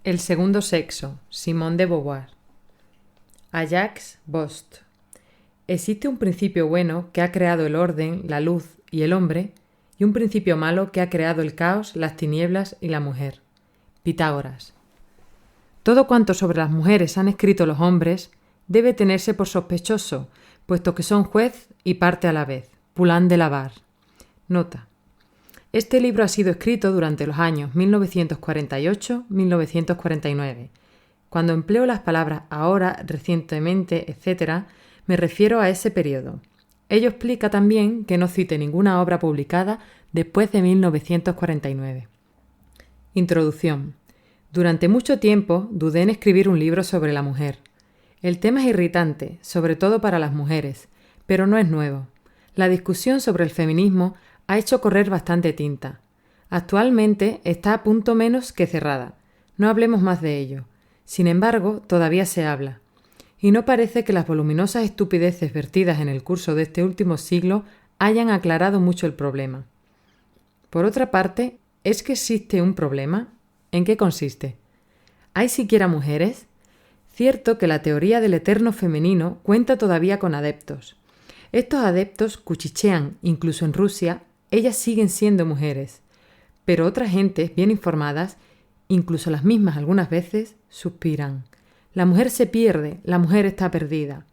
El segundo sexo, Simone de Beauvoir. Ajax Bost. Existe un principio bueno que ha creado el orden, la luz y el hombre, y un principio malo que ha creado el caos, las tinieblas y la mujer. Pitágoras. Todo cuanto sobre las mujeres han escrito los hombres debe tenerse por sospechoso, puesto que son juez y parte a la vez. Poulain de la Barre. Nota. Este libro ha sido escrito durante los años 1948-1949. Cuando empleo las palabras ahora, recientemente, etc., me refiero a ese periodo. Ello explica también que no cite ninguna obra publicada después de 1949. Introducción. Durante mucho tiempo dudé en escribir un libro sobre la mujer. El tema es irritante, sobre todo para las mujeres, pero no es nuevo. La discusión sobre el feminismo ha hecho correr bastante tinta. Actualmente está a punto menos que cerrada. No hablemos más de ello. Sin embargo, todavía se habla. Y no parece que las voluminosas estupideces vertidas en el curso de este último siglo hayan aclarado mucho el problema. Por otra parte, ¿es que existe un problema? ¿En qué consiste? ¿Hay siquiera mujeres? Cierto que la teoría del eterno femenino cuenta todavía con adeptos. Estos adeptos cuchichean, incluso en Rusia, ellas siguen siendo mujeres. Pero otras gentes bien informadas, incluso las mismas algunas veces, suspiran. La mujer se pierde, la mujer está perdida.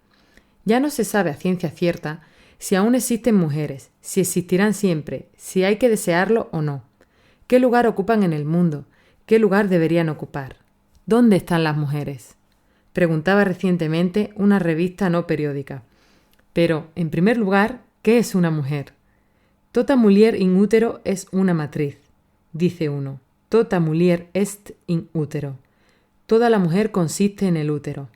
Ya no se sabe a ciencia cierta si aún existen mujeres, si existirán siempre, si hay que desearlo o no. ¿Qué lugar ocupan en el mundo? ¿Qué lugar deberían ocupar? ¿Dónde están las mujeres? Preguntaba recientemente una revista no periódica. Pero, en primer lugar, ¿qué es una mujer? Tota mulier in útero es una matriz, dice uno. Tota mulier est in útero. Toda la mujer consiste en el útero,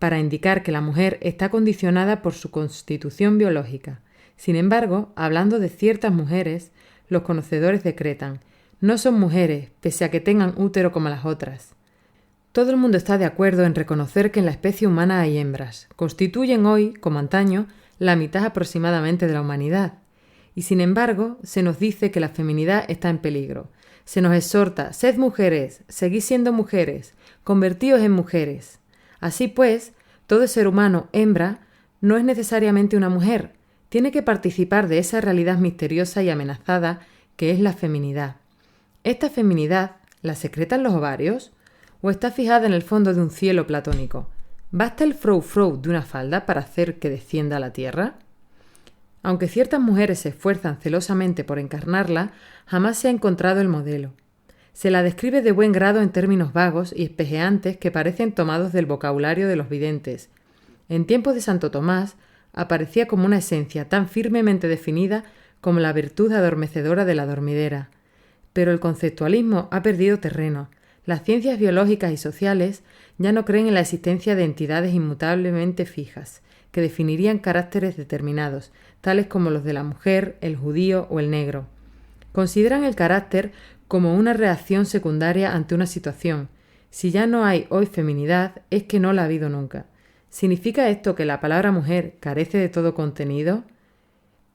para indicar que la mujer está condicionada por su constitución biológica. Sin embargo, hablando de ciertas mujeres, los conocedores decretan, no son mujeres, pese a que tengan útero como las otras. Todo el mundo está de acuerdo en reconocer que en la especie humana hay hembras. Constituyen hoy, como antaño, la mitad aproximadamente de la humanidad. Y sin embargo, se nos dice que la feminidad está en peligro. Se nos exhorta, sed mujeres, seguid siendo mujeres, convertíos en mujeres. Así pues, todo ser humano hembra no es necesariamente una mujer, tiene que participar de esa realidad misteriosa y amenazada que es la feminidad. ¿Esta feminidad la secretan los ovarios o está fijada en el fondo de un cielo platónico? ¿Basta el frou-frou de una falda para hacer que descienda a la tierra? Aunque ciertas mujeres se esfuerzan celosamente por encarnarla, jamás se ha encontrado el modelo. Se la describe de buen grado en términos vagos y espejeantes que parecen tomados del vocabulario de los videntes. En tiempos de Santo Tomás aparecía como una esencia tan firmemente definida como la virtud adormecedora de la dormidera. Pero el conceptualismo ha perdido terreno. Las ciencias biológicas y sociales ya no creen en la existencia de entidades inmutablemente fijas, que definirían caracteres determinados, tales como los de la mujer, el judío o el negro. Consideran el carácter como una reacción secundaria ante una situación. Si ya no hay hoy feminidad, es que no la ha habido nunca. ¿Significa esto que la palabra mujer carece de todo contenido?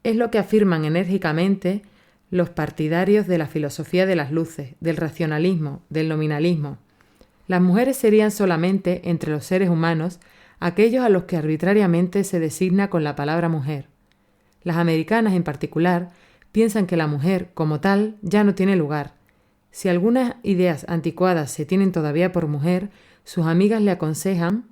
Es lo que afirman enérgicamente los partidarios de la filosofía de las luces, del racionalismo, del nominalismo. Las mujeres serían solamente, entre los seres humanos, aquellos a los que arbitrariamente se designa con la palabra mujer. Las americanas, en particular, piensan que la mujer, como tal, ya no tiene lugar. Si algunas ideas anticuadas se tienen todavía por mujer, sus amigas le aconsejan...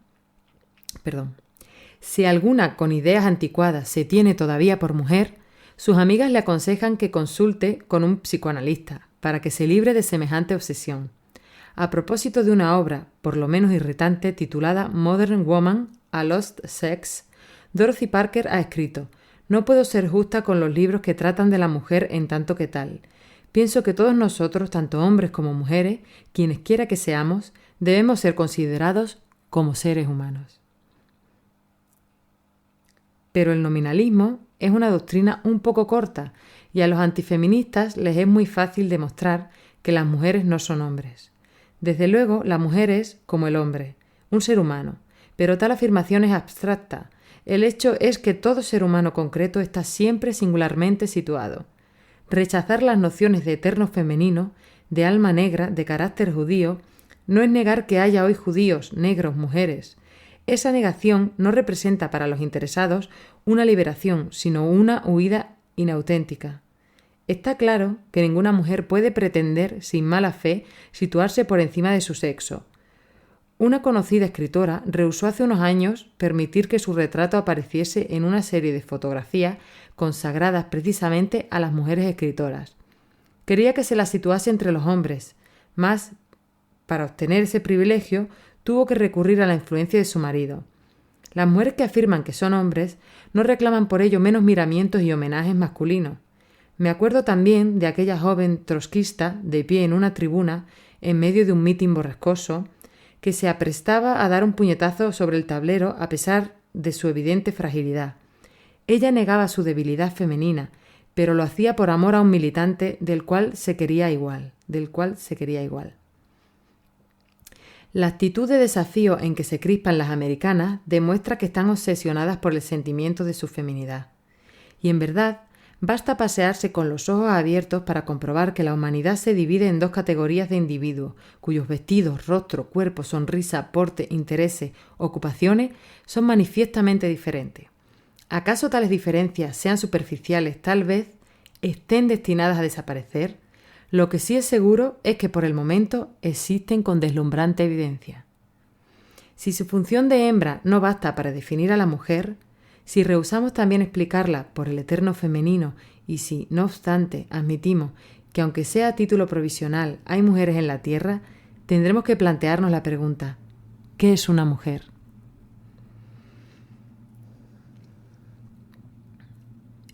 Si alguna con ideas anticuadas se tiene todavía por mujer, sus amigas le aconsejan que consulte con un psicoanalista para que se libre de semejante obsesión. A propósito de una obra, por lo menos irritante, titulada Modern Woman, A Lost Sex, Dorothy Parker ha escrito: «No puedo ser justa con los libros que tratan de la mujer en tanto que tal. Pienso que todos nosotros, tanto hombres como mujeres, quienes quiera que seamos, debemos ser considerados como seres humanos». Pero el nominalismo es una doctrina un poco corta y a los antifeministas les es muy fácil demostrar que las mujeres no son hombres. Desde luego, la mujer es, como el hombre, un ser humano, pero tal afirmación es abstracta. El hecho es que todo ser humano concreto está siempre singularmente situado. Rechazar las nociones de eterno femenino, de alma negra, de carácter judío, No es negar que haya hoy judíos, negros, mujeres. Esa negación no representa para los interesados una liberación, sino una huida inauténtica. Está claro que ninguna mujer puede pretender, sin mala fe, situarse por encima de su sexo. Una conocida escritora rehusó hace unos años permitir que su retrato apareciese en una serie de fotografías consagradas precisamente a las mujeres escritoras. Quería que se las situase entre los hombres, mas, para obtener ese privilegio, tuvo que recurrir a la influencia de su marido. Las mujeres que afirman que son hombres no reclaman por ello menos miramientos y homenajes masculinos. Me acuerdo también de aquella joven trotskista de pie en una tribuna en medio de un mitin borrascoso que se aprestaba a dar un puñetazo sobre el tablero a pesar de su evidente fragilidad. Ella negaba su debilidad femenina, pero lo hacía por amor a un militante del cual se quería igual. La actitud de desafío en que se crispan las americanas demuestra que están obsesionadas por el sentimiento de su feminidad. Y en verdad, basta pasearse con los ojos abiertos para comprobar que la humanidad se divide en dos categorías de individuos, cuyos vestidos, rostro, cuerpo, sonrisa, porte, intereses, ocupaciones son manifiestamente diferentes. ¿Acaso tales diferencias sean superficiales, tal vez estén destinadas a desaparecer? Lo que sí es seguro es que por el momento existen con deslumbrante evidencia. Si su función de hembra no basta para definir a la mujer, si rehusamos también explicarla por el eterno femenino y si, no obstante, admitimos que aunque sea a título provisional hay mujeres en la Tierra, tendremos que plantearnos la pregunta: ¿qué es una mujer?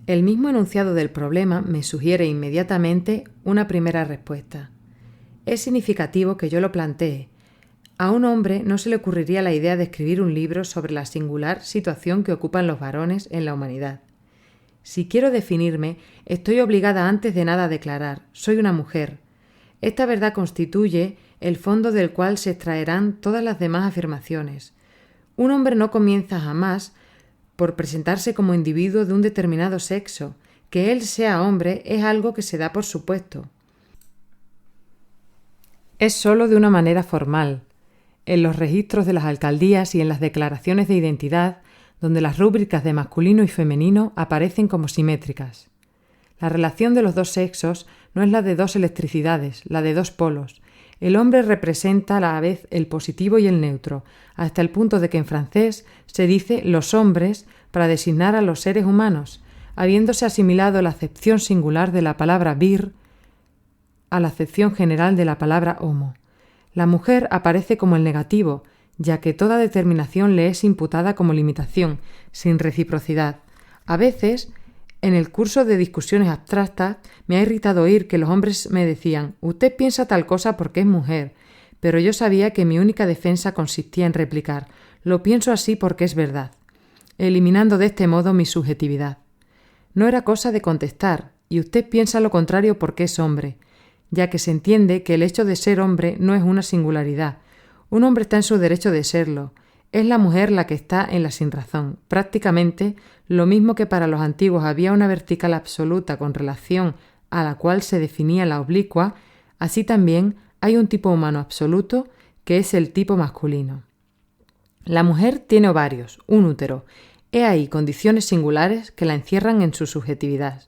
El mismo enunciado del problema me sugiere inmediatamente una primera respuesta. Es significativo que yo lo plantee. A un hombre no se le ocurriría la idea de escribir un libro sobre la singular situación que ocupan los varones en la humanidad. Si quiero definirme, estoy obligada antes de nada a declarar: soy una mujer. Esta verdad constituye el fondo del cual se extraerán todas las demás afirmaciones. Un hombre no comienza jamás por presentarse como individuo de un determinado sexo. Que él sea hombre es algo que se da por supuesto. Es sólo de una manera formal, en los registros de las alcaldías y en las declaraciones de identidad, donde las rúbricas de masculino y femenino aparecen como simétricas. La relación de los dos sexos no es la de dos electricidades, la de dos polos. El hombre representa a la vez el positivo y el neutro, hasta el punto de que en francés se dice los hombres para designar a los seres humanos, habiéndose asimilado la acepción singular de la palabra vir a la acepción general de la palabra homo. La mujer aparece como el negativo, ya que toda determinación le es imputada como limitación, sin reciprocidad. A veces, en el curso de discusiones abstractas, me ha irritado oír que los hombres me decían: «Usted piensa tal cosa porque es mujer», pero yo sabía que mi única defensa consistía en replicar: «Lo pienso así porque es verdad», eliminando de este modo mi subjetividad. No era cosa de contestar: «Y usted piensa lo contrario porque es hombre», ya que se entiende que el hecho de ser hombre no es una singularidad. Un hombre está en su derecho de serlo. Es la mujer la que está en la sinrazón. Prácticamente, lo mismo que para los antiguos había una vertical absoluta con relación a la cual se definía la oblicua, así también hay un tipo humano absoluto que es el tipo masculino. La mujer tiene ovarios, un útero. He ahí condiciones singulares que la encierran en su subjetividad.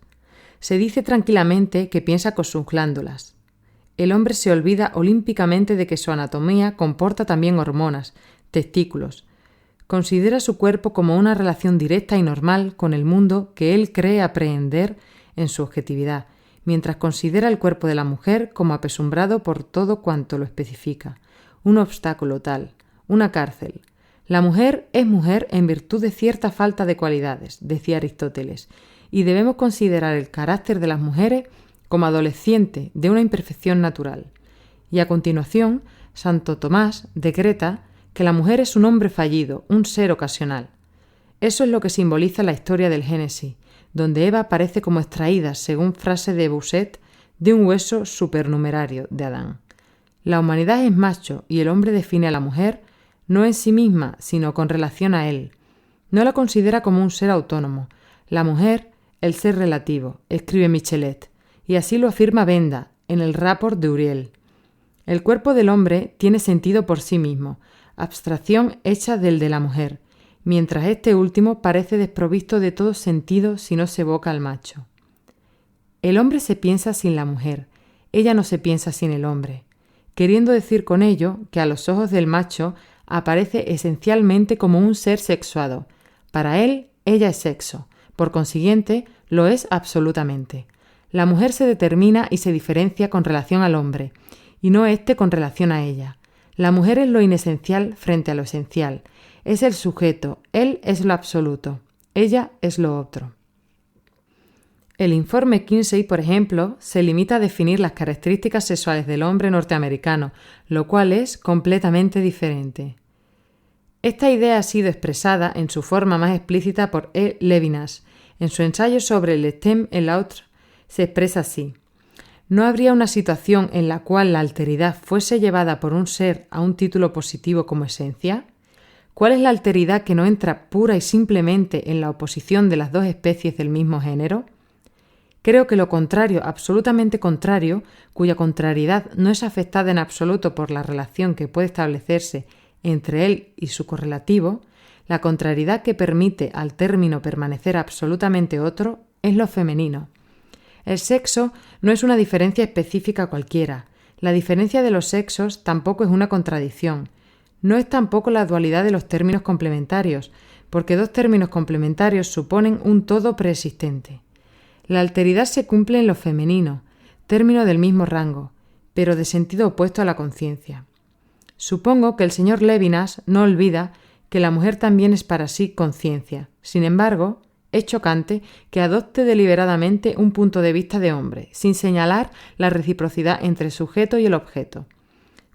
Se dice tranquilamente que piensa con sus glándulas. El hombre se olvida olímpicamente de que su anatomía comporta también hormonas, testículos. Considera su cuerpo como una relación directa y normal con el mundo que él cree aprehender en su objetividad, mientras considera el cuerpo de la mujer como apesumbrado por todo cuanto lo especifica, un obstáculo tal, una cárcel. La mujer es mujer en virtud de cierta falta de cualidades, decía Aristóteles, y debemos considerar el carácter de las mujeres como adolescente de una imperfección natural. Y a continuación, Santo Tomás decreta que la mujer es un hombre fallido, un ser ocasional. Eso es lo que simboliza la historia del Génesis, donde Eva aparece como extraída, según frase de Bousset, de un hueso supernumerario de Adán. La humanidad es macho y el hombre define a la mujer no en sí misma, sino con relación a él. No la considera como un ser autónomo. La mujer, el ser relativo, escribe Michelet, y así lo afirma Benda en el Rapport de Uriel. El cuerpo del hombre tiene sentido por sí mismo, abstracción hecha del de la mujer, mientras este último parece desprovisto de todo sentido si no se evoca al macho. El hombre se piensa sin la mujer, ella no se piensa sin el hombre, queriendo decir con ello que a los ojos del macho aparece esencialmente como un ser sexuado. Para él, ella es sexo, por consiguiente, lo es absolutamente. La mujer se determina y se diferencia con relación al hombre, y no éste con relación a ella. La mujer es lo inesencial frente a lo esencial, es el sujeto, él es lo absoluto, ella es lo otro. El informe Kinsey, por ejemplo, se limita a definir las características sexuales del hombre norteamericano, lo cual es completamente diferente. Esta idea ha sido expresada en su forma más explícita por E. Levinas. En su ensayo sobre el Thème et l'autre se expresa así: ¿no habría una situación en la cual la alteridad fuese llevada por un ser a un título positivo como esencia? ¿Cuál es la alteridad que no entra pura y simplemente en la oposición de las dos especies del mismo género? Creo que lo contrario, absolutamente contrario, cuya contrariedad no es afectada en absoluto por la relación que puede establecerse entre él y su correlativo, la contrariedad que permite al término permanecer absolutamente otro, es lo femenino. El sexo no es una diferencia específica cualquiera. La diferencia de los sexos tampoco es una contradicción. No es tampoco la dualidad de los términos complementarios, porque dos términos complementarios suponen un todo preexistente. La alteridad se cumple en lo femenino, término del mismo rango, pero de sentido opuesto a la conciencia. Supongo que el señor Levinas no olvida que la mujer también es para sí conciencia. Sin embargo, es chocante que adopte deliberadamente un punto de vista de hombre, sin señalar la reciprocidad entre el sujeto y el objeto.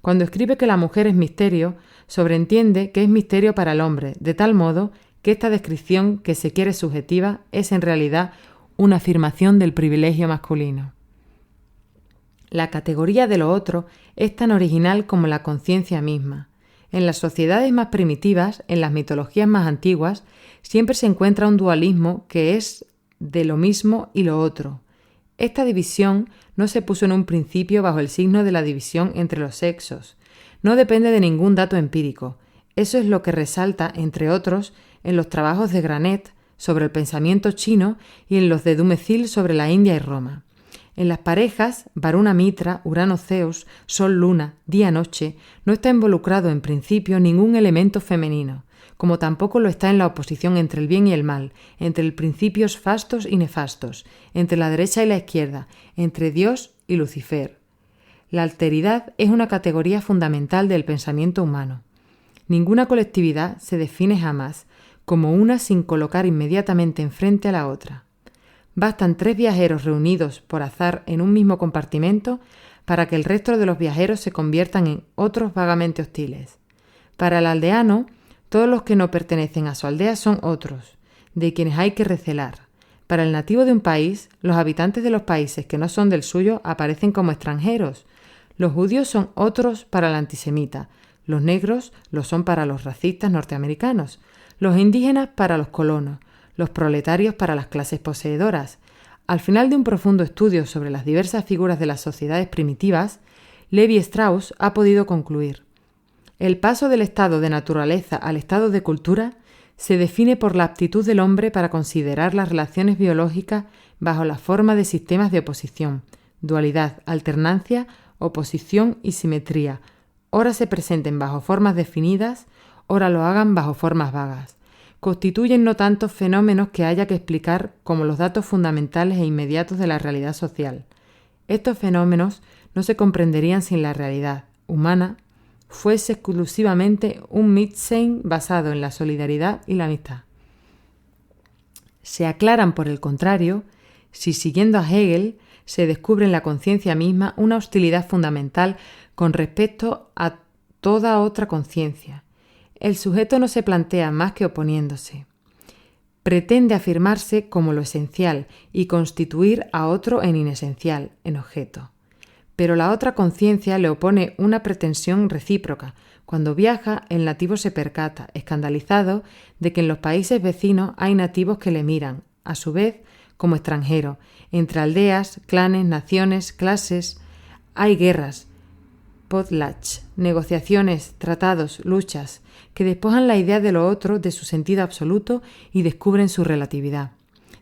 Cuando escribe que la mujer es misterio, sobreentiende que es misterio para el hombre, de tal modo que esta descripción que se quiere subjetiva es en realidad una afirmación del privilegio masculino. La categoría de lo otro es tan original como la conciencia misma. En las sociedades más primitivas, en las mitologías más antiguas, siempre se encuentra un dualismo que es de lo mismo y lo otro. Esta división no se puso en un principio bajo el signo de la división entre los sexos. No depende de ningún dato empírico. Eso es lo que resalta, entre otros, en los trabajos de Granet sobre el pensamiento chino y en los de Dumézil sobre la India y Roma. En las parejas, Varuna-Mitra, Urano-Zeus, Sol-Luna, Día-Noche, no está involucrado en principio ningún elemento femenino, como tampoco lo está en la oposición entre el bien y el mal, entre el principios fastos y nefastos, entre la derecha y la izquierda, entre Dios y Lucifer. La alteridad es una categoría fundamental del pensamiento humano. Ninguna colectividad se define jamás como una sin colocar inmediatamente enfrente a la otra. Bastan 3 viajeros reunidos por azar en un mismo compartimento para que el resto de los viajeros se conviertan en otros vagamente hostiles. Para el aldeano, todos los que no pertenecen a su aldea son otros, de quienes hay que recelar. Para el nativo de un país, los habitantes de los países que no son del suyo aparecen como extranjeros. Los judíos son otros para el antisemita, los negros lo son para los racistas norteamericanos, los indígenas para los colonos, los proletarios para las clases poseedoras. Al final de un profundo estudio sobre las diversas figuras de las sociedades primitivas, Levi Strauss ha podido concluir: el paso del estado de naturaleza al estado de cultura se define por la aptitud del hombre para considerar las relaciones biológicas bajo la forma de sistemas de oposición, dualidad, alternancia, oposición y simetría. Ora se presenten bajo formas definidas, ora lo hagan bajo formas vagas. Constituyen no tantos fenómenos que haya que explicar como los datos fundamentales e inmediatos de la realidad social. Estos fenómenos no se comprenderían sin la realidad humana fuese exclusivamente un Mitsein basado en la solidaridad y la amistad. Se aclaran, por el contrario, si siguiendo a Hegel se descubre en la conciencia misma una hostilidad fundamental con respecto a toda otra conciencia. El sujeto no se plantea más que oponiéndose. Pretende afirmarse como lo esencial y constituir a otro en inesencial, en objeto. Pero la otra conciencia le opone una pretensión recíproca. Cuando viaja, el nativo se percata, escandalizado, de que en los países vecinos hay nativos que le miran, a su vez, como extranjero. Entre aldeas, clanes, naciones, clases, hay guerras. potlatch, negociaciones, tratados, luchas, que despojan la idea de lo otro de su sentido absoluto y descubren su relatividad.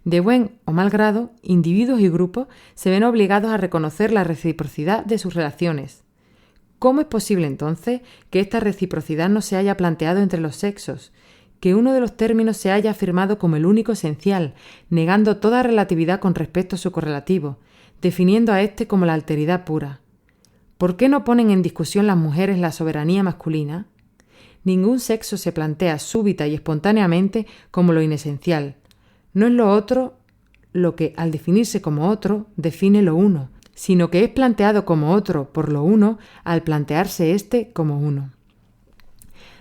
De buen o mal grado, individuos y grupos se ven obligados a reconocer la reciprocidad de sus relaciones. ¿Cómo es posible entonces que esta reciprocidad no se haya planteado entre los sexos, que uno de los términos se haya afirmado como el único esencial, negando toda relatividad con respecto a su correlativo, definiendo a éste como la alteridad pura? ¿Por qué no ponen en discusión las mujeres la soberanía masculina? Ningún sexo se plantea súbita y espontáneamente como lo inesencial. No es lo otro lo que, al definirse como otro, define lo uno, sino que es planteado como otro por lo uno al plantearse éste como uno.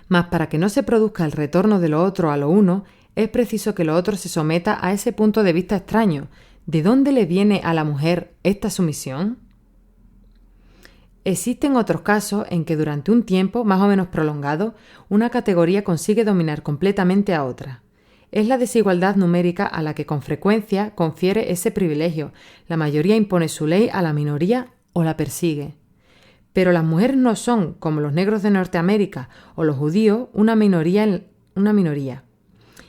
Mas para que no se produzca el retorno de lo otro a lo uno, es preciso que lo otro se someta a ese punto de vista extraño. ¿De dónde le viene a la mujer esta sumisión? Existen otros casos en que durante un tiempo más o menos prolongado, una categoría consigue dominar completamente a otra. Es la desigualdad numérica a la que con frecuencia confiere ese privilegio. La mayoría impone su ley a la minoría o la persigue. Pero las mujeres no son, como los negros de Norteamérica o los judíos, una minoría.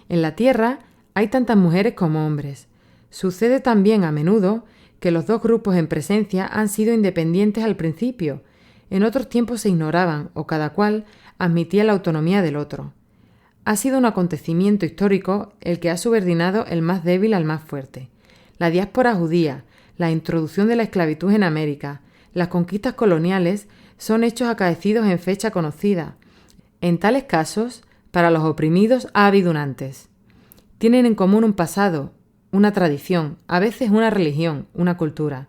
En la tierra hay tantas mujeres como hombres. Sucede también a menudo que los dos grupos en presencia han sido independientes al principio. En otros tiempos se ignoraban o cada cual admitía la autonomía del otro. Ha sido un acontecimiento histórico el que ha subordinado el más débil al más fuerte. La diáspora judía, la introducción de la esclavitud en América, las conquistas coloniales son hechos acaecidos en fecha conocida. En tales casos, para los oprimidos ha habido un antes. Tienen en común un pasado, una tradición, a veces una religión, una cultura.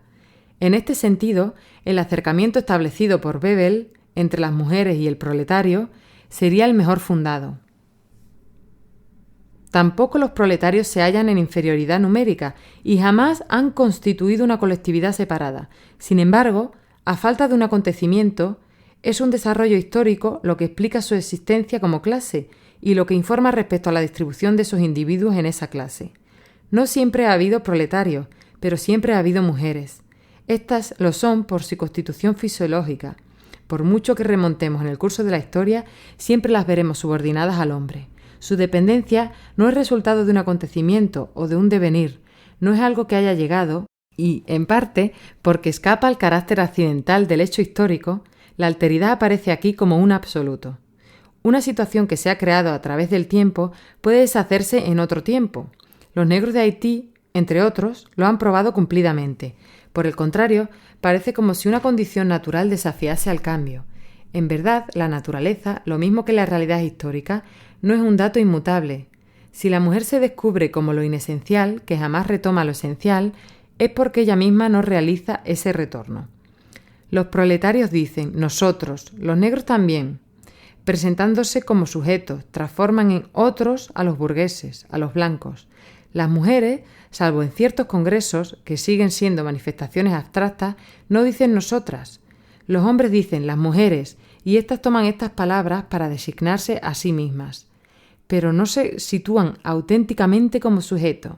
En este sentido, el acercamiento establecido por Bebel entre las mujeres y el proletario sería el mejor fundado. Tampoco los proletarios se hallan en inferioridad numérica y jamás han constituido una colectividad separada. Sin embargo, a falta de un acontecimiento, es un desarrollo histórico lo que explica su existencia como clase y lo que informa respecto a la distribución de sus individuos en esa clase. No siempre ha habido proletarios, pero siempre ha habido mujeres. Estas lo son por su constitución fisiológica. Por mucho que remontemos en el curso de la historia, siempre las veremos subordinadas al hombre. Su dependencia no es resultado de un acontecimiento o de un devenir, no es algo que haya llegado y, en parte, porque escapa al carácter accidental del hecho histórico, la alteridad aparece aquí como un absoluto. Una situación que se ha creado a través del tiempo puede deshacerse en otro tiempo. Los negros de Haití, entre otros, lo han probado cumplidamente. Por el contrario, parece como si una condición natural desafiase al cambio. En verdad, la naturaleza, lo mismo que la realidad histórica, no es un dato inmutable. Si la mujer se descubre como lo inesencial, que jamás retoma lo esencial, es porque ella misma no realiza ese retorno. Los proletarios dicen, nosotros, los negros también. Presentándose como sujetos, transforman en otros a los burgueses, a los blancos. Las mujeres, salvo en ciertos congresos, que siguen siendo manifestaciones abstractas, no dicen nosotras. Los hombres dicen las mujeres, y éstas toman estas palabras para designarse a sí mismas, pero no se sitúan auténticamente como sujetos.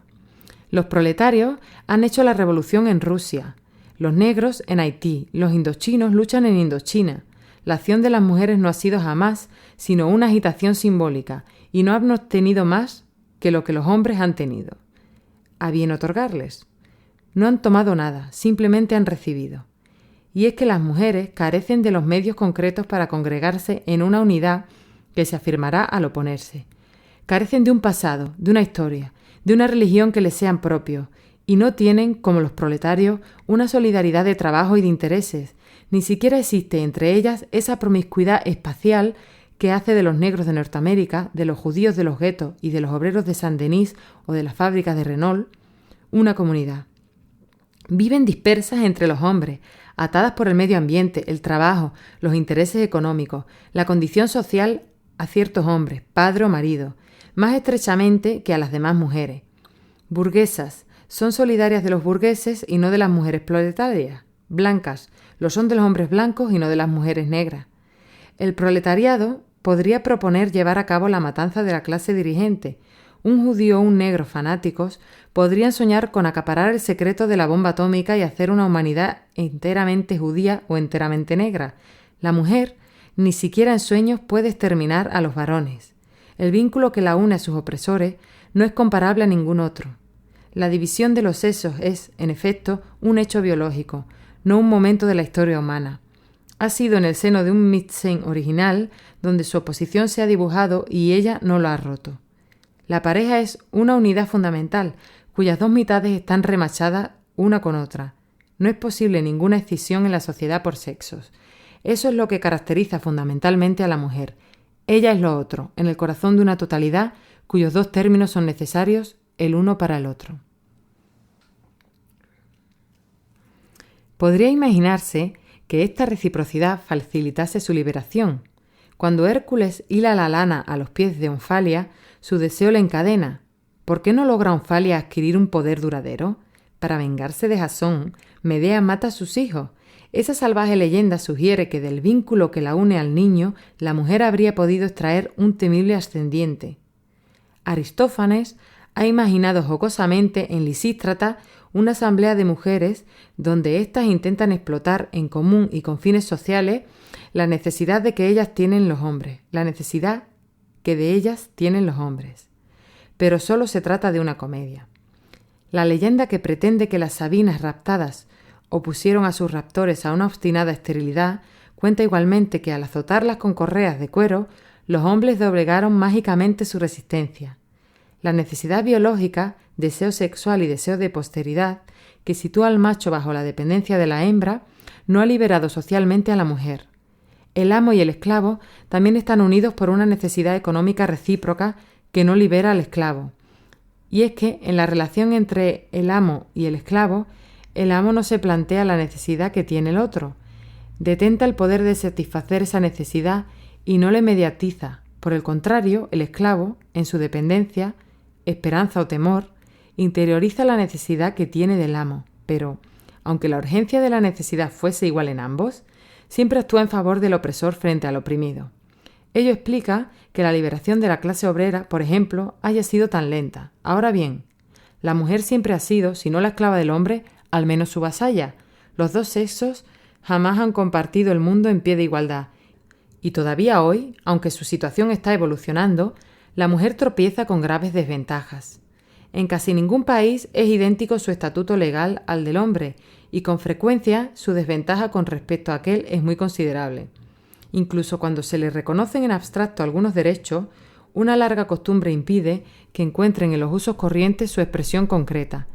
Los proletarios han hecho la revolución en Rusia, los negros en Haití, los indochinos luchan en Indochina. La acción de las mujeres no ha sido jamás sino una agitación simbólica, y no han obtenido más que lo que los hombres han tenido. A bien otorgarles. No han tomado nada, simplemente han recibido. Y es que las mujeres carecen de los medios concretos para congregarse en una unidad que se afirmará al oponerse. Carecen de un pasado, de una historia, de una religión que les sean propios, y no tienen, como los proletarios, una solidaridad de trabajo y de intereses. Ni siquiera existe entre ellas esa promiscuidad espacial que hace de los negros de Norteamérica, de los judíos de los guetos y de los obreros de Saint-Denis o de las fábricas de Renault, una comunidad. Viven dispersas entre los hombres, atadas por el medio ambiente, el trabajo, los intereses económicos, la condición social a ciertos hombres, padre o marido, más estrechamente que a las demás mujeres. Burguesas, son solidarias de los burgueses y no de las mujeres proletarias. Blancas, lo son de los hombres blancos y no de las mujeres negras. El proletariado podría proponer llevar a cabo la matanza de la clase dirigente. Un judío o un negro fanáticos podrían soñar con acaparar el secreto de la bomba atómica y hacer una humanidad enteramente judía o enteramente negra. La mujer ni siquiera en sueños puede exterminar a los varones. El vínculo que la une a sus opresores no es comparable a ningún otro. La división de los sexos es, en efecto, un hecho biológico, no un momento de la historia humana. Ha sido en el seno de un Mitsén original donde su oposición se ha dibujado y ella no lo ha roto. La pareja es una unidad fundamental, cuyas dos mitades están remachadas una con otra. No es posible ninguna escisión en la sociedad por sexos. Eso es lo que caracteriza fundamentalmente a la mujer. Ella es lo otro, en el corazón de una totalidad cuyos dos términos son necesarios el uno para el otro. Podría imaginarse que esta reciprocidad facilitase su liberación. Cuando Hércules hila la lana a los pies de Onfalia, su deseo le encadena. ¿Por qué no logra Onfalia adquirir un poder duradero? Para vengarse de Jasón, Medea mata a sus hijos. Esa salvaje leyenda sugiere que del vínculo que la une al niño, la mujer habría podido extraer un temible ascendiente. Aristófanes ha imaginado jocosamente en Lisístrata una asamblea de mujeres donde éstas intentan explotar en común y con fines sociales la necesidad de que ellas tienen los hombres, la necesidad que de ellas tienen los hombres. Pero solo se trata de una comedia. La leyenda que pretende que las sabinas raptadas opusieron a sus raptores a una obstinada esterilidad cuenta igualmente que al azotarlas con correas de cuero, los hombres doblegaron mágicamente su resistencia. La necesidad biológica, deseo sexual y deseo de posteridad, que sitúa al macho bajo la dependencia de la hembra, no ha liberado socialmente a la mujer. El amo y el esclavo también están unidos por una necesidad económica recíproca que no libera al esclavo. Y es que en la relación entre el amo y el esclavo no se plantea la necesidad que tiene el otro. Detenta el poder de satisfacer esa necesidad y no le mediatiza. Por el contrario, el esclavo, en su dependencia, esperanza o temor, interioriza la necesidad que tiene del amo, pero, aunque la urgencia de la necesidad fuese igual en ambos, siempre actúa en favor del opresor frente al oprimido. Ello explica que la liberación de la clase obrera, por ejemplo, haya sido tan lenta. Ahora bien, la mujer siempre ha sido, si no la esclava del hombre, al menos su vasalla. Los dos sexos jamás han compartido el mundo en pie de igualdad. Y todavía hoy, aunque su situación está evolucionando, la mujer tropieza con graves desventajas. En casi ningún país es idéntico su estatuto legal al del hombre, y con frecuencia su desventaja con respecto a aquel es muy considerable. Incluso cuando se le reconocen en abstracto algunos derechos, una larga costumbre impide que encuentren en los usos corrientes su expresión concreta.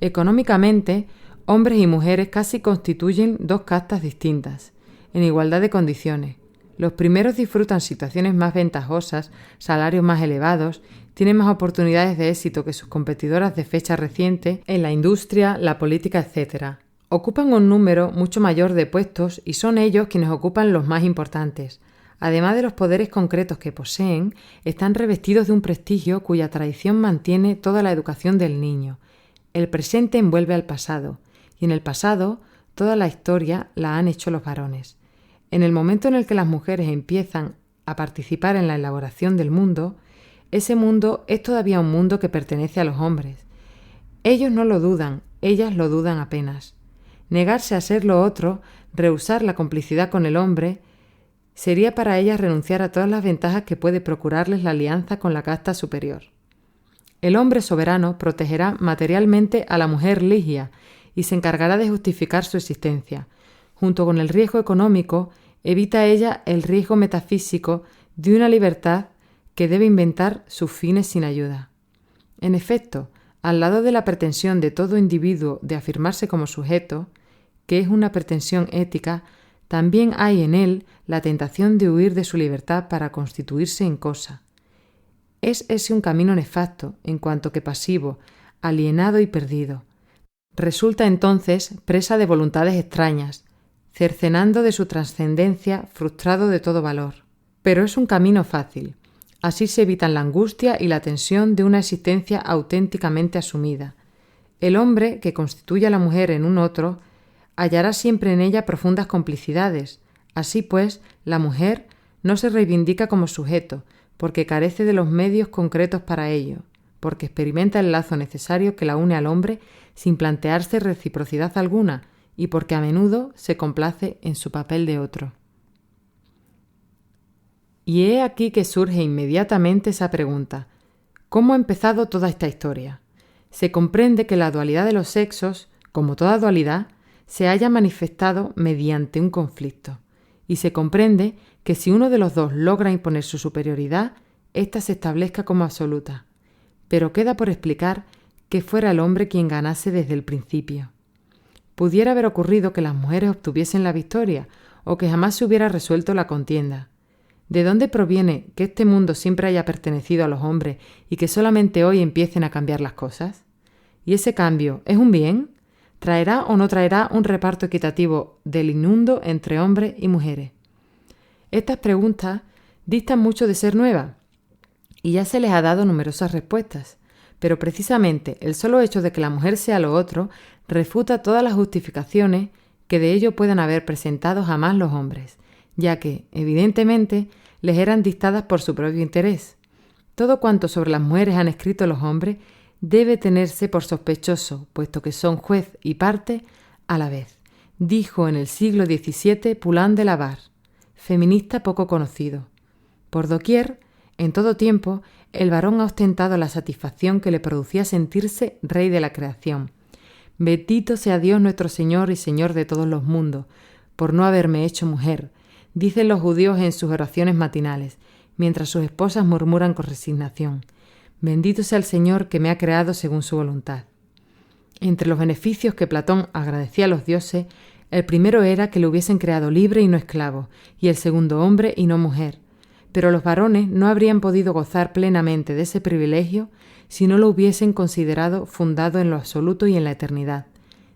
Económicamente, hombres y mujeres casi constituyen dos castas distintas, en igualdad de condiciones. Los primeros disfrutan situaciones más ventajosas, salarios más elevados, tienen más oportunidades de éxito que sus competidoras de fecha reciente en la industria, la política, etc. Ocupan un número mucho mayor de puestos y son ellos quienes ocupan los más importantes. Además de los poderes concretos que poseen, están revestidos de un prestigio cuya tradición mantiene toda la educación del niño. El presente envuelve al pasado, y en el pasado toda la historia la han hecho los varones. En el momento en el que las mujeres empiezan a participar en la elaboración del mundo, ese mundo es todavía un mundo que pertenece a los hombres. Ellos no lo dudan, ellas lo dudan apenas. Negarse a ser lo otro, rehusar la complicidad con el hombre, sería para ellas renunciar a todas las ventajas que puede procurarles la alianza con la casta superior. El hombre soberano protegerá materialmente a la mujer ligia y se encargará de justificar su existencia. Junto con el riesgo económico, evita ella el riesgo metafísico de una libertad que debe inventar sus fines sin ayuda. En efecto, al lado de la pretensión de todo individuo de afirmarse como sujeto, que es una pretensión ética, también hay en él la tentación de huir de su libertad para constituirse en cosa. Es ese un camino nefasto, en cuanto que pasivo, alienado y perdido. Resulta entonces presa de voluntades extrañas, cercenando de su trascendencia, frustrado de todo valor. Pero es un camino fácil. Así se evitan la angustia y la tensión de una existencia auténticamente asumida. El hombre, que constituye a la mujer en un otro, hallará siempre en ella profundas complicidades. Así pues, la mujer no se reivindica como sujeto, porque carece de los medios concretos para ello, porque experimenta el lazo necesario que la une al hombre sin plantearse reciprocidad alguna, y porque a menudo se complace en su papel de otro. Y he aquí que surge inmediatamente esa pregunta: ¿cómo ha empezado toda esta historia? Se comprende que la dualidad de los sexos, como toda dualidad, se haya manifestado mediante un conflicto, y se comprende que si uno de los dos logra imponer su superioridad, ésta se establezca como absoluta. Pero queda por explicar que fuera el hombre quien ganase desde el principio. Pudiera haber ocurrido que las mujeres obtuviesen la victoria, o que jamás se hubiera resuelto la contienda. ¿De dónde proviene que este mundo siempre haya pertenecido a los hombres y que solamente hoy empiecen a cambiar las cosas? ¿Y ese cambio es un bien? ¿Traerá o no traerá un reparto equitativo del inmundo entre hombres y mujeres? Estas preguntas distan mucho de ser nuevas, y ya se les ha dado numerosas respuestas, pero precisamente el solo hecho de que la mujer sea lo otro refuta todas las justificaciones que de ello puedan haber presentado jamás los hombres, ya que, evidentemente, les eran dictadas por su propio interés. Todo cuanto sobre las mujeres han escrito los hombres debe tenerse por sospechoso, puesto que son juez y parte a la vez, dijo en el siglo XVII Poulain de la Barre, feminista poco conocido. Por doquier, en todo tiempo, el varón ha ostentado la satisfacción que le producía sentirse rey de la creación. Bendito sea Dios nuestro Señor y Señor de todos los mundos, por no haberme hecho mujer, dicen los judíos en sus oraciones matinales, mientras sus esposas murmuran con resignación: bendito sea el Señor que me ha creado según su voluntad. Entre los beneficios que Platón agradecía a los dioses, el primero era que le hubiesen creado libre y no esclavo, y el segundo hombre y no mujer. Pero los varones no habrían podido gozar plenamente de ese privilegio si no lo hubiesen considerado fundado en lo absoluto y en la eternidad.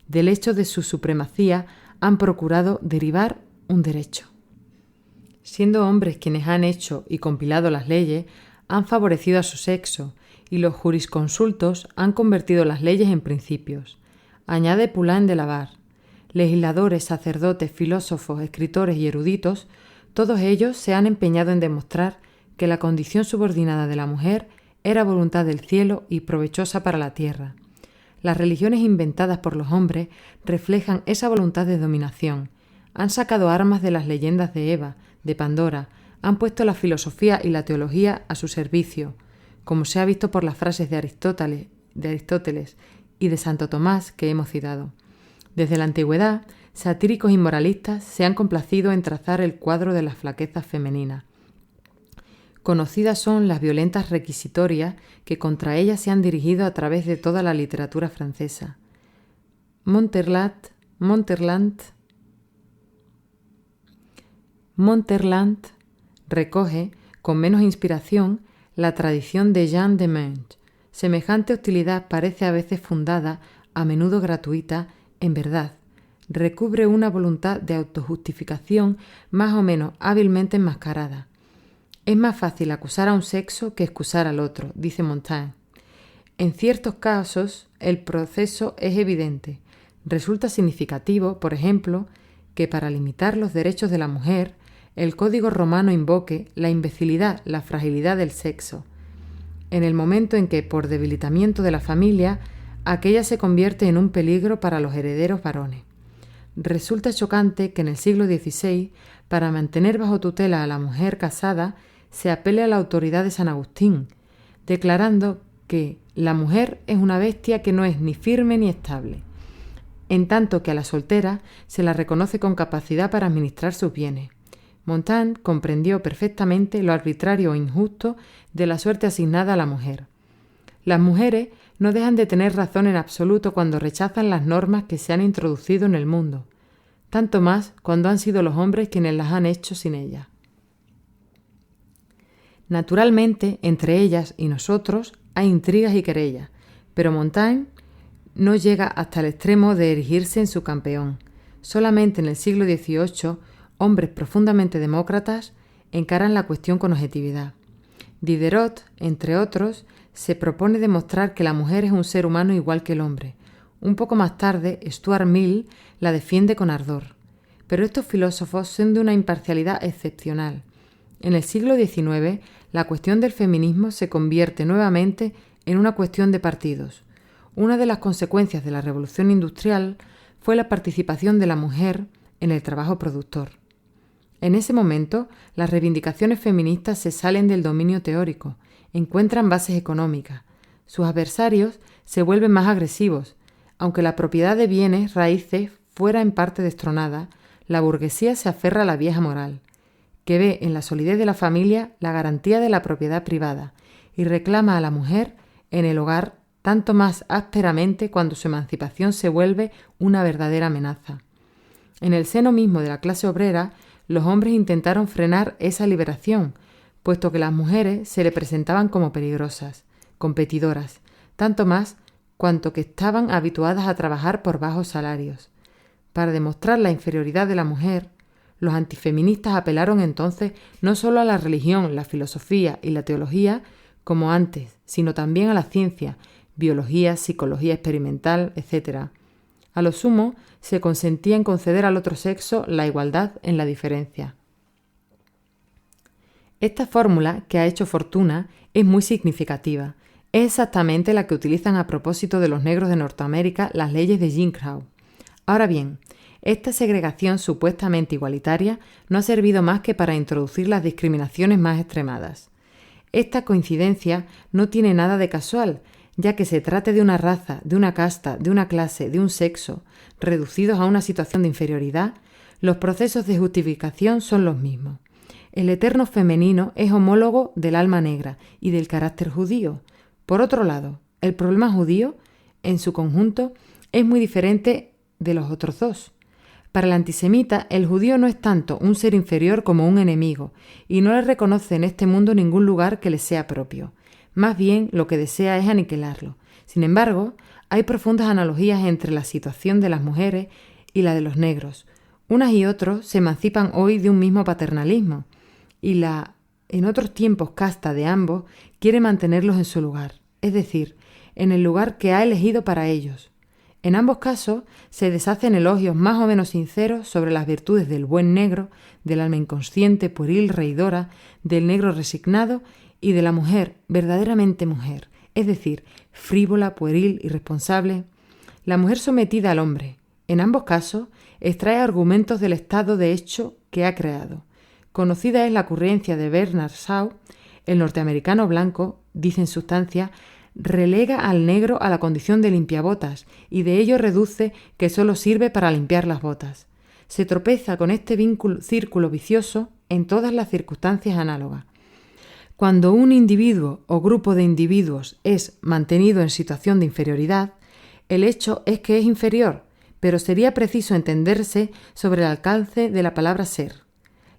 Del hecho de su supremacía han procurado derivar un derecho. Siendo hombres quienes han hecho y compilado las leyes, han favorecido a su sexo, y los jurisconsultos han convertido las leyes en principios. Añade Poulain de la Barre: legisladores, sacerdotes, filósofos, escritores y eruditos, todos ellos se han empeñado en demostrar que la condición subordinada de la mujer era voluntad del cielo y provechosa para la tierra. Las religiones inventadas por los hombres reflejan esa voluntad de dominación. Han sacado armas de las leyendas de Eva, de Pandora, han puesto la filosofía y la teología a su servicio, como se ha visto por las frases de Aristóteles y de Santo Tomás que hemos citado. Desde la antigüedad, satíricos y moralistas se han complacido en trazar el cuadro de las flaquezas femeninas. Conocidas son las violentas requisitorias que contra ellas se han dirigido a través de toda la literatura francesa. Monterland recoge, con menos inspiración, la tradición de Jean de Meung. Semejante hostilidad parece a veces fundada, a menudo gratuita, en verdad. Recubre una voluntad de autojustificación más o menos hábilmente enmascarada. Es más fácil acusar a un sexo que excusar al otro, dice Montaigne. En ciertos casos, el proceso es evidente. Resulta significativo, por ejemplo, que para limitar los derechos de la mujer, el Código Romano invoque la imbecilidad, la fragilidad del sexo. En el momento en que, por debilitamiento de la familia, aquella se convierte en un peligro para los herederos varones. Resulta chocante que en el siglo XVI, para mantener bajo tutela a la mujer casada, se apele a la autoridad de San Agustín, declarando que la mujer es una bestia que no es ni firme ni estable, en tanto que a la soltera se la reconoce con capacidad para administrar sus bienes. Montaigne comprendió perfectamente lo arbitrario e injusto de la suerte asignada a la mujer. Las mujeres no dejan de tener razón en absoluto cuando rechazan las normas que se han introducido en el mundo, tanto más cuando han sido los hombres quienes las han hecho sin ellas. Naturalmente, entre ellas y nosotros hay intrigas y querellas, pero Montaigne no llega hasta el extremo de erigirse en su campeón. Solamente en el siglo XVIII, hombres profundamente demócratas encaran la cuestión con objetividad. Diderot, entre otros, se propone demostrar que la mujer es un ser humano igual que el hombre. Un poco más tarde, Stuart Mill la defiende con ardor. Pero estos filósofos son de una imparcialidad excepcional. En el siglo XIX, la cuestión del feminismo se convierte nuevamente en una cuestión de partidos. Una de las consecuencias de la revolución industrial fue la participación de la mujer en el trabajo productor. En ese momento, las reivindicaciones feministas se salen del dominio teórico, encuentran bases económicas. Sus adversarios se vuelven más agresivos. Aunque la propiedad de bienes raíces fuera en parte destronada, la burguesía se aferra a la vieja moral, que ve en la solidez de la familia la garantía de la propiedad privada y reclama a la mujer en el hogar tanto más ásperamente cuando su emancipación se vuelve una verdadera amenaza. En el seno mismo de la clase obrera, los hombres intentaron frenar esa liberación, puesto que las mujeres se le presentaban como peligrosas, competidoras, tanto más cuanto que estaban habituadas a trabajar por bajos salarios. Para demostrar la inferioridad de la mujer, los antifeministas apelaron entonces no solo a la religión, la filosofía y la teología, como antes, sino también a la ciencia, biología, psicología experimental, etc. A lo sumo, se consentía en conceder al otro sexo la igualdad en la diferencia. Esta fórmula, que ha hecho fortuna, es muy significativa. Es exactamente la que utilizan a propósito de los negros de Norteamérica las leyes de Jim Crow. Ahora bien, esta segregación supuestamente igualitaria no ha servido más que para introducir las discriminaciones más extremadas. Esta coincidencia no tiene nada de casual, ya que se trate de una raza, de una casta, de una clase, de un sexo, reducidos a una situación de inferioridad, los procesos de justificación son los mismos. El eterno femenino es homólogo del alma negra y del carácter judío. Por otro lado, el problema judío, en su conjunto, es muy diferente de los otros dos. Para el antisemita, el judío no es tanto un ser inferior como un enemigo, y no le reconoce en este mundo ningún lugar que le sea propio. Más bien, lo que desea es aniquilarlo. Sin embargo, hay profundas analogías entre la situación de las mujeres y la de los negros. Unas y otros se emancipan hoy de un mismo paternalismo, y la, en otros tiempos, casta de ambos quiere mantenerlos en su lugar, es decir, en el lugar que ha elegido para ellos. En ambos casos se deshacen elogios más o menos sinceros sobre las virtudes del buen negro, del alma inconsciente, pueril, reidora, del negro resignado y de la mujer, verdaderamente mujer, es decir, frívola, pueril, irresponsable. La mujer sometida al hombre, en ambos casos, extrae argumentos del estado de hecho que ha creado. Conocida es la ocurrencia de Bernard Shaw, el norteamericano blanco, dice en sustancia, relega al negro a la condición de limpiabotas y de ello reduce que solo sirve para limpiar las botas. Se tropeza con este círculo vicioso en todas las circunstancias análogas. Cuando un individuo o grupo de individuos es mantenido en situación de inferioridad, el hecho es que es inferior, pero sería preciso entenderse sobre el alcance de la palabra ser.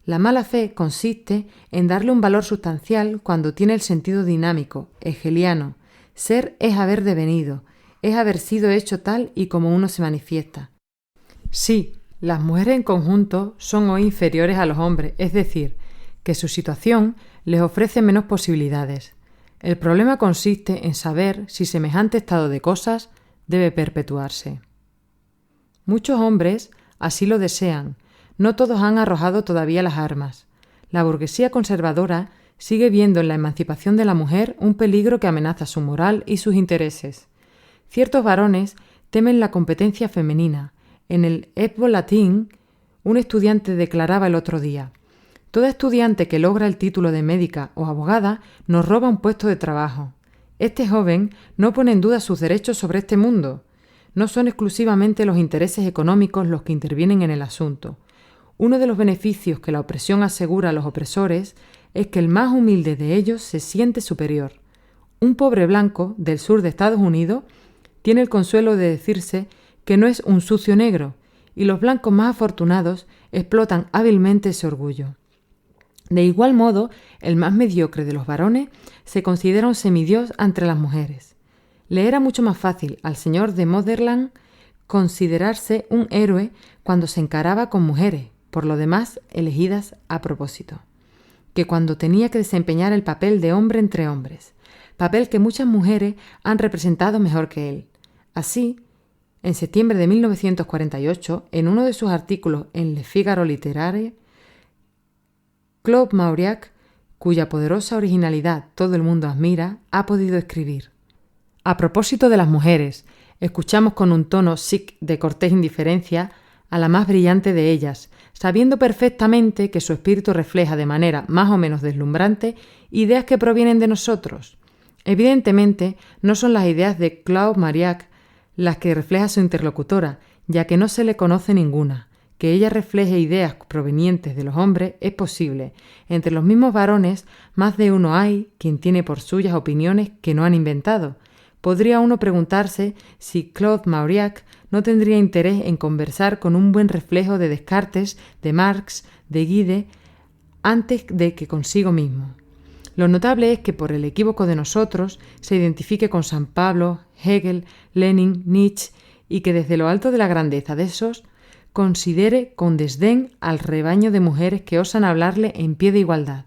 La mala fe consiste en darle un valor sustancial cuando tiene el sentido dinámico, hegeliano. Ser es haber devenido, es haber sido hecho tal y como uno se manifiesta. Sí, las mujeres en conjunto son hoy inferiores a los hombres, es decir, que su situación les ofrece menos posibilidades. El problema consiste en saber si semejante estado de cosas debe perpetuarse. Muchos hombres así lo desean, no todos han arrojado todavía las armas. La burguesía conservadora sigue viendo en la emancipación de la mujer un peligro que amenaza su moral y sus intereses. Ciertos varones temen la competencia femenina. En el Epoch Latin, un estudiante declaraba el otro día: «Toda estudiante que logra el título de médica o abogada nos roba un puesto de trabajo. Este joven no pone en duda sus derechos sobre este mundo. No son exclusivamente los intereses económicos los que intervienen en el asunto. Uno de los beneficios que la opresión asegura a los opresores es que el más humilde de ellos se siente superior. Un pobre blanco del sur de Estados Unidos tiene el consuelo de decirse que no es un sucio negro, y los blancos más afortunados explotan hábilmente ese orgullo. De igual modo, el más mediocre de los varones se considera un semidios ante las mujeres. Le era mucho más fácil al señor de Motherland considerarse un héroe cuando se encaraba con mujeres, por lo demás elegidas a propósito, que cuando tenía que desempeñar el papel de hombre entre hombres, papel que muchas mujeres han representado mejor que él. Así, en septiembre de 1948, en uno de sus artículos en Le Figaro Littéraire, Claude Mauriac, cuya poderosa originalidad todo el mundo admira, ha podido escribir: «A propósito de las mujeres, escuchamos con un tono sic de cortés indiferencia a la más brillante de ellas, sabiendo perfectamente que su espíritu refleja de manera más o menos deslumbrante ideas que provienen de nosotros. Evidentemente, no son las ideas de Claude Mariac las que refleja su interlocutora, ya que no se le conoce ninguna. Que ella refleje ideas provenientes de los hombres es posible. Entre los mismos varones, más de uno hay quien tiene por suyas opiniones que no han inventado. Podría uno preguntarse si Claude Mauriac no tendría interés en conversar con un buen reflejo de Descartes, de Marx, de Guide, antes de que consigo mismo. Lo notable es que por el equívoco de nosotros se identifique con San Pablo, Hegel, Lenin, Nietzsche, y que desde lo alto de la grandeza de esos considere con desdén al rebaño de mujeres que osan hablarle en pie de igualdad.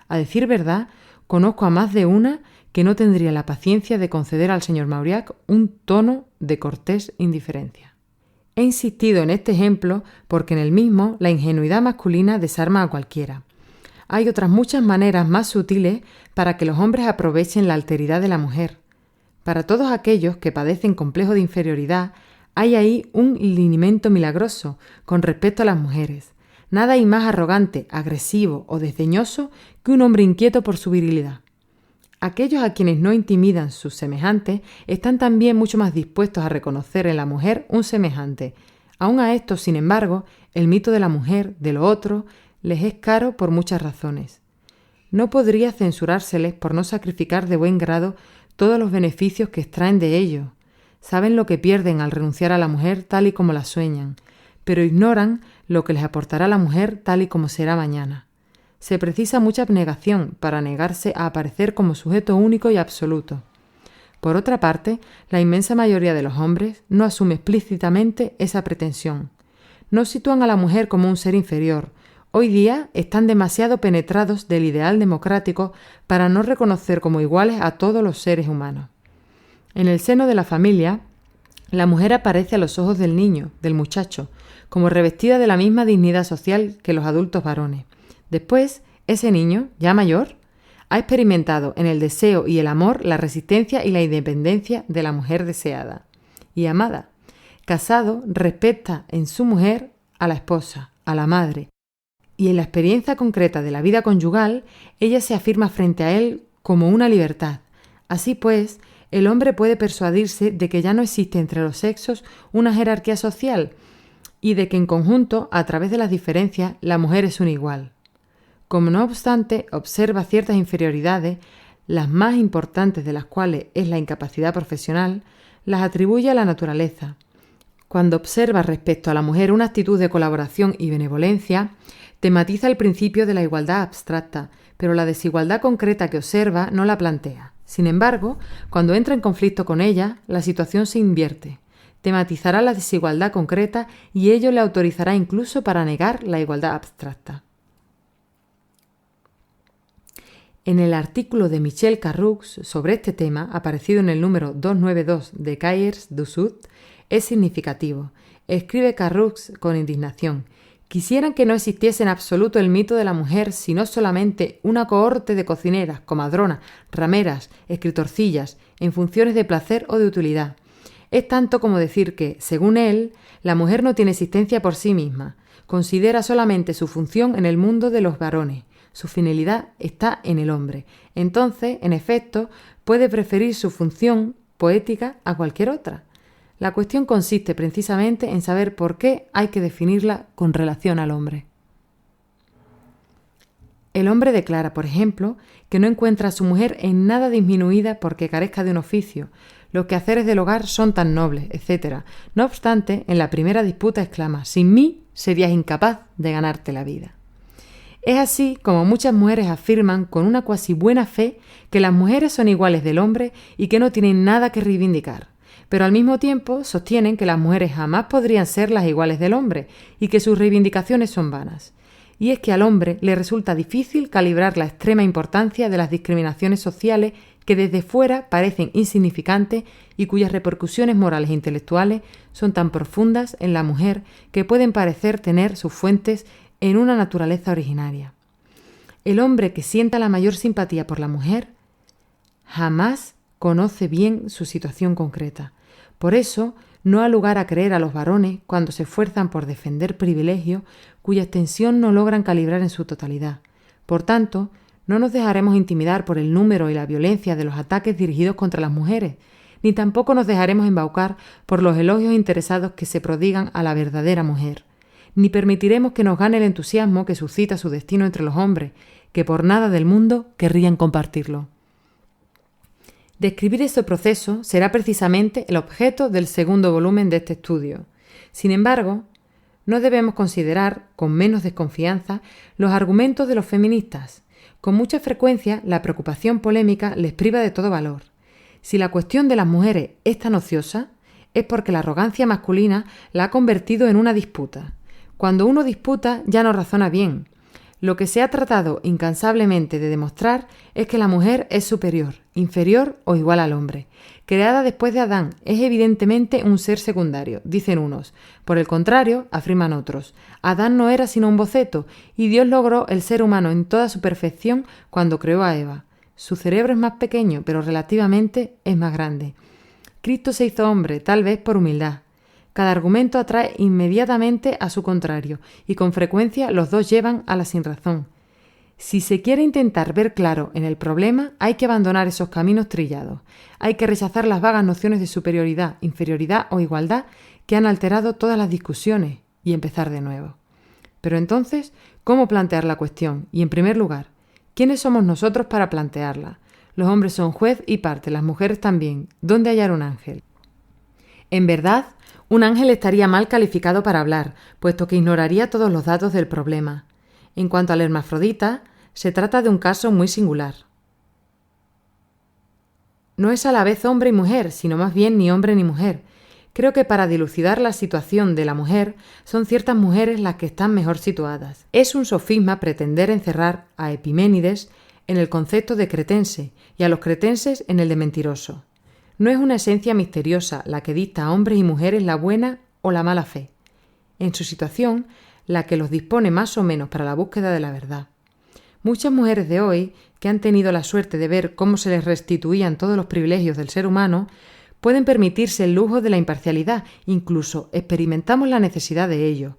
A decir verdad, conozco a más de una que no tendría la paciencia de conceder al señor Mauriac un tono de cortés indiferencia. He insistido en este ejemplo porque en el mismo la ingenuidad masculina desarma a cualquiera. Hay otras muchas maneras más sutiles para que los hombres aprovechen la alteridad de la mujer. Para todos aquellos que padecen complejo de inferioridad, hay ahí un linimento milagroso con respecto a las mujeres. Nada hay más arrogante, agresivo o desdeñoso que un hombre inquieto por su virilidad. Aquellos a quienes no intimidan sus semejantes están también mucho más dispuestos a reconocer en la mujer un semejante. Aun a estos, sin embargo, el mito de la mujer, de lo otro, les es caro por muchas razones. No podría censurárseles por no sacrificar de buen grado todos los beneficios que extraen de ello. Saben lo que pierden al renunciar a la mujer tal y como la sueñan, pero ignoran lo que les aportará la mujer tal y como será mañana. Se precisa mucha abnegación para negarse a aparecer como sujeto único y absoluto. Por otra parte, la inmensa mayoría de los hombres no asume explícitamente esa pretensión. No sitúan a la mujer como un ser inferior. Hoy día están demasiado penetrados del ideal democrático para no reconocer como iguales a todos los seres humanos. En el seno de la familia, la mujer aparece a los ojos del niño, del muchacho, como revestida de la misma dignidad social que los adultos varones. Después, ese niño, ya mayor, ha experimentado en el deseo y el amor la resistencia y la independencia de la mujer deseada y amada. Casado, respeta en su mujer a la esposa, a la madre, y en la experiencia concreta de la vida conyugal, ella se afirma frente a él como una libertad. Así pues, el hombre puede persuadirse de que ya no existe entre los sexos una jerarquía social y de que en conjunto, a través de las diferencias, la mujer es un igual. Como no obstante observa ciertas inferioridades, las más importantes de las cuales es la incapacidad profesional, las atribuye a la naturaleza. Cuando observa respecto a la mujer una actitud de colaboración y benevolencia, tematiza el principio de la igualdad abstracta, pero la desigualdad concreta que observa no la plantea. Sin embargo, cuando entra en conflicto con ella, la situación se invierte. Tematizará la desigualdad concreta y ello le autorizará incluso para negar la igualdad abstracta. En el artículo de Michel Carrux sobre este tema, aparecido en el número 292 de Cahiers du Sud, es significativo. Escribe Carrux con indignación: quisieran que no existiese en absoluto el mito de la mujer, sino solamente una cohorte de cocineras, comadronas, rameras, escritorcillas, en funciones de placer o de utilidad. Es tanto como decir que, según él, la mujer no tiene existencia por sí misma, considera solamente su función en el mundo de los varones, su finalidad está en el hombre. Entonces, en efecto, puede preferir su función poética a cualquier otra. La cuestión consiste precisamente en saber por qué hay que definirla con relación al hombre. El hombre declara, por ejemplo, que no encuentra a su mujer en nada disminuida porque carezca de un oficio. Los quehaceres del hogar son tan nobles, etc. No obstante, en la primera disputa exclama: sin mí serías incapaz de ganarte la vida. Es así como muchas mujeres afirman con una cuasi buena fe que las mujeres son iguales del hombre y que no tienen nada que reivindicar. Pero al mismo tiempo sostienen que las mujeres jamás podrían ser las iguales del hombre y que sus reivindicaciones son vanas. Y es que al hombre le resulta difícil calibrar la extrema importancia de las discriminaciones sociales que desde fuera parecen insignificantes y cuyas repercusiones morales e intelectuales son tan profundas en la mujer que pueden parecer tener sus fuentes en una naturaleza originaria. El hombre que sienta la mayor simpatía por la mujer jamás conoce bien su situación concreta. Por eso, no ha lugar a creer a los varones cuando se esfuerzan por defender privilegios cuya extensión no logran calibrar en su totalidad. Por tanto, no nos dejaremos intimidar por el número y la violencia de los ataques dirigidos contra las mujeres, ni tampoco nos dejaremos embaucar por los elogios interesados que se prodigan a la verdadera mujer, ni permitiremos que nos gane el entusiasmo que suscita su destino entre los hombres, que por nada del mundo querrían compartirlo. Describir ese proceso será precisamente el objeto del segundo volumen de este estudio. Sin embargo, no debemos considerar, con menos desconfianza, los argumentos de los feministas. Con mucha frecuencia, la preocupación polémica les priva de todo valor. Si la cuestión de las mujeres es tan ociosa, es porque la arrogancia masculina la ha convertido en una disputa. Cuando uno disputa, ya no razona bien. Lo que se ha tratado incansablemente de demostrar es que la mujer es superior, inferior o igual al hombre. Creada después de Adán, es evidentemente un ser secundario, dicen unos. Por el contrario, afirman otros, Adán no era sino un boceto, y Dios logró el ser humano en toda su perfección cuando creó a Eva. Su cerebro es más pequeño, pero relativamente es más grande. Cristo se hizo hombre, tal vez por humildad. Cada argumento atrae inmediatamente a su contrario, y con frecuencia los dos llevan a la sinrazón. Si se quiere intentar ver claro en el problema, hay que abandonar esos caminos trillados. Hay que rechazar las vagas nociones de superioridad, inferioridad o igualdad que han alterado todas las discusiones y empezar de nuevo. Pero entonces, ¿cómo plantear la cuestión? Y en primer lugar, ¿quiénes somos nosotros para plantearla? Los hombres son juez y parte, las mujeres también. ¿Dónde hallar un ángel? En verdad, un ángel estaría mal calificado para hablar, puesto que ignoraría todos los datos del problema. En cuanto al hermafrodita, se trata de un caso muy singular. No es a la vez hombre y mujer, sino más bien ni hombre ni mujer. Creo que para dilucidar la situación de la mujer, son ciertas mujeres las que están mejor situadas. Es un sofisma pretender encerrar a Epiménides en el concepto de cretense y a los cretenses en el de mentiroso. No es una esencia misteriosa la que dicta a hombres y mujeres la buena o la mala fe. En su situación, la que los dispone más o menos para la búsqueda de la verdad. Muchas mujeres de hoy, que han tenido la suerte de ver cómo se les restituían todos los privilegios del ser humano, pueden permitirse el lujo de la imparcialidad, incluso experimentamos la necesidad de ello.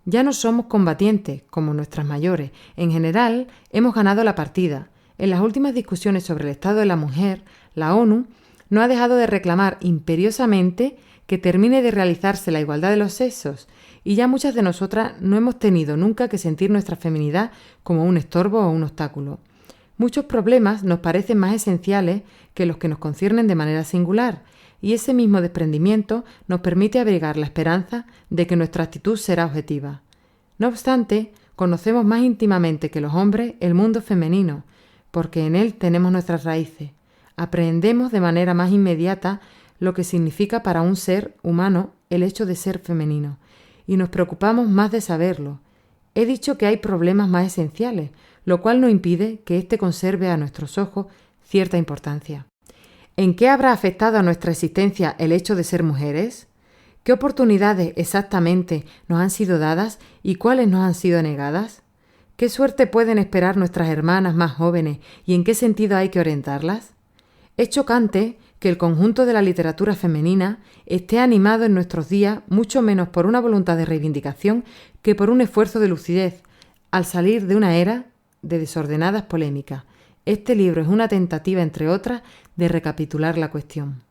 Ya no somos combatientes, como nuestras mayores. En general, hemos ganado la partida. En las últimas discusiones sobre el estado de la mujer, la ONU no ha dejado de reclamar imperiosamente que termine de realizarse la igualdad de los sexos, y ya muchas de nosotras no hemos tenido nunca que sentir nuestra feminidad como un estorbo o un obstáculo. Muchos problemas nos parecen más esenciales que los que nos conciernen de manera singular, y ese mismo desprendimiento nos permite abrigar la esperanza de que nuestra actitud será objetiva. No obstante, conocemos más íntimamente que los hombres el mundo femenino, porque en él tenemos nuestras raíces. Aprendemos de manera más inmediata lo que significa para un ser humano el hecho de ser femenino, y nos preocupamos más de saberlo. He dicho que hay problemas más esenciales, lo cual no impide que éste conserve a nuestros ojos cierta importancia. ¿En qué habrá afectado a nuestra existencia el hecho de ser mujeres? ¿Qué oportunidades exactamente nos han sido dadas y cuáles nos han sido negadas? ¿Qué suerte pueden esperar nuestras hermanas más jóvenes y en qué sentido hay que orientarlas? Es chocante que el conjunto de la literatura femenina esté animado en nuestros días mucho menos por una voluntad de reivindicación que por un esfuerzo de lucidez, al salir de una era de desordenadas polémicas. Este libro es una tentativa, entre otras, de recapitular la cuestión.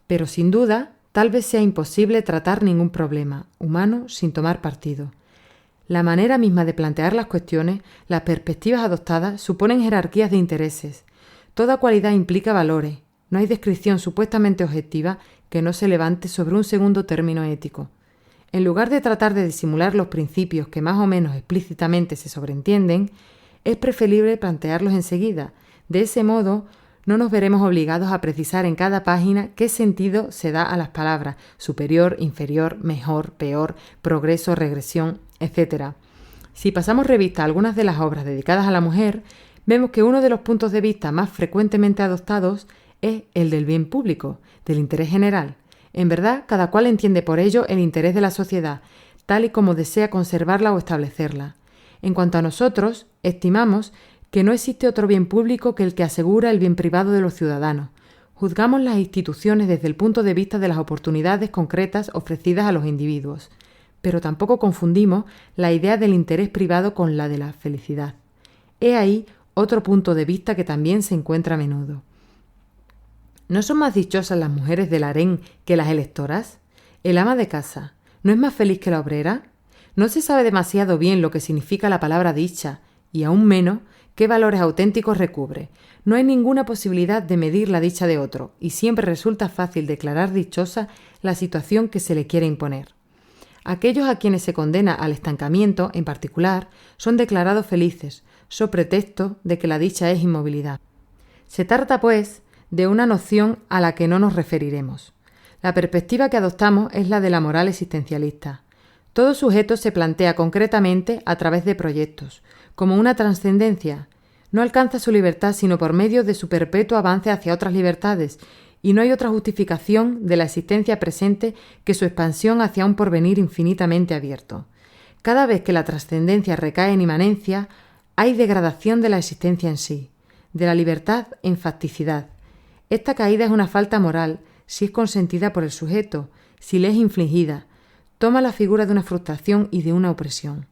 Pero sin duda, tal vez sea imposible tratar ningún problema humano sin tomar partido. La manera misma de plantear las cuestiones, las perspectivas adoptadas, suponen jerarquías de intereses. Toda cualidad implica valores. No hay descripción supuestamente objetiva que no se levante sobre un segundo término ético. En lugar de tratar de disimular los principios que más o menos explícitamente se sobreentienden, es preferible plantearlos enseguida. De ese modo, no nos veremos obligados a precisar en cada página qué sentido se da a las palabras superior, inferior, mejor, peor, progreso, regresión, etc. Si pasamos revista a algunas de las obras dedicadas a la mujer, vemos que uno de los puntos de vista más frecuentemente adoptados es el del bien público, del interés general. En verdad, cada cual entiende por ello el interés de la sociedad, tal y como desea conservarla o establecerla. En cuanto a nosotros, estimamos que no existe otro bien público que el que asegura el bien privado de los ciudadanos. Juzgamos las instituciones desde el punto de vista de las oportunidades concretas ofrecidas a los individuos, pero tampoco confundimos la idea del interés privado con la de la felicidad. He ahí otro punto de vista que también se encuentra a menudo. ¿No son más dichosas las mujeres del harén que las electoras? ¿El ama de casa no es más feliz que la obrera? No se sabe demasiado bien lo que significa la palabra dicha, y aún menos qué valores auténticos recubre. No hay ninguna posibilidad de medir la dicha de otro, y siempre resulta fácil declarar dichosa la situación que se le quiere imponer. Aquellos a quienes se condena al estancamiento, en particular, son declarados felices, so pretexto de que la dicha es inmovilidad. Se trata, pues, de una noción a la que no nos referiremos. La perspectiva que adoptamos es la de la moral existencialista. Todo sujeto se plantea concretamente a través de proyectos, como una trascendencia. No alcanza su libertad sino por medio de su perpetuo avance hacia otras libertades, y no hay otra justificación de la existencia presente que su expansión hacia un porvenir infinitamente abierto. Cada vez que la trascendencia recae en inmanencia, hay degradación de la existencia en sí, de la libertad en facticidad. Esta caída es una falta moral si es consentida por el sujeto, si le es infligida. Toma la figura de una frustración y de una opresión.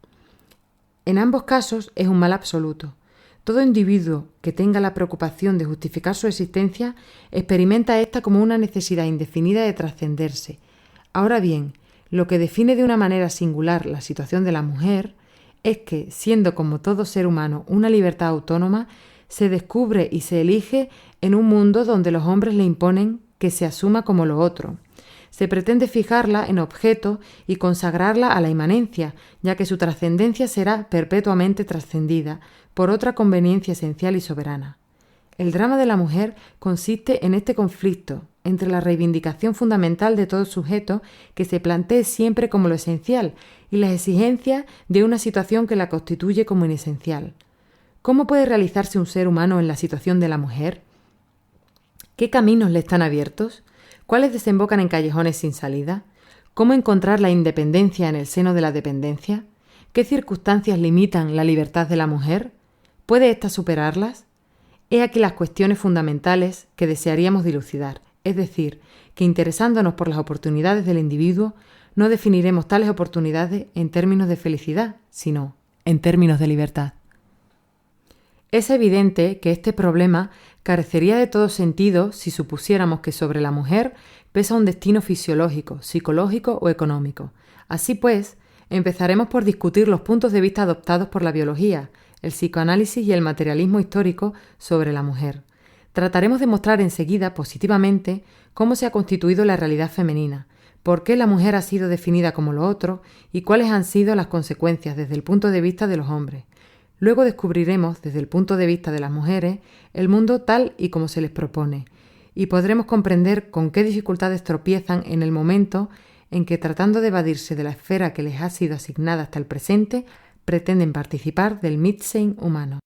En ambos casos es un mal absoluto. Todo individuo que tenga la preocupación de justificar su existencia experimenta esta como una necesidad indefinida de trascenderse. Ahora bien, lo que define de una manera singular la situación de la mujer es que, siendo como todo ser humano una libertad autónoma, se descubre y se elige en un mundo donde los hombres le imponen que se asuma como lo otro. Se pretende fijarla en objeto y consagrarla a la inmanencia, ya que su trascendencia será perpetuamente trascendida por otra conveniencia esencial y soberana. El drama de la mujer consiste en este conflicto entre la reivindicación fundamental de todo sujeto que se plantee siempre como lo esencial y las exigencias de una situación que la constituye como inesencial. ¿Cómo puede realizarse un ser humano en la situación de la mujer? ¿Qué caminos le están abiertos? ¿Cuáles desembocan en callejones sin salida? ¿Cómo encontrar la independencia en el seno de la dependencia? ¿Qué circunstancias limitan la libertad de la mujer? ¿Puede ésta superarlas? He aquí las cuestiones fundamentales que desearíamos dilucidar, es decir, que interesándonos por las oportunidades del individuo, no definiremos tales oportunidades en términos de felicidad, sino en términos de libertad. Es evidente que este problema carecería de todo sentido si supusiéramos que sobre la mujer pesa un destino fisiológico, psicológico o económico. Así pues, empezaremos por discutir los puntos de vista adoptados por la biología, el psicoanálisis y el materialismo histórico sobre la mujer. Trataremos de mostrar enseguida positivamente cómo se ha constituido la realidad femenina, por qué la mujer ha sido definida como lo otro y cuáles han sido las consecuencias desde el punto de vista de los hombres. Luego descubriremos, desde el punto de vista de las mujeres, el mundo tal y como se les propone, y podremos comprender con qué dificultades tropiezan en el momento en que, tratando de evadirse de la esfera que les ha sido asignada hasta el presente, pretenden participar del Mitsein humano.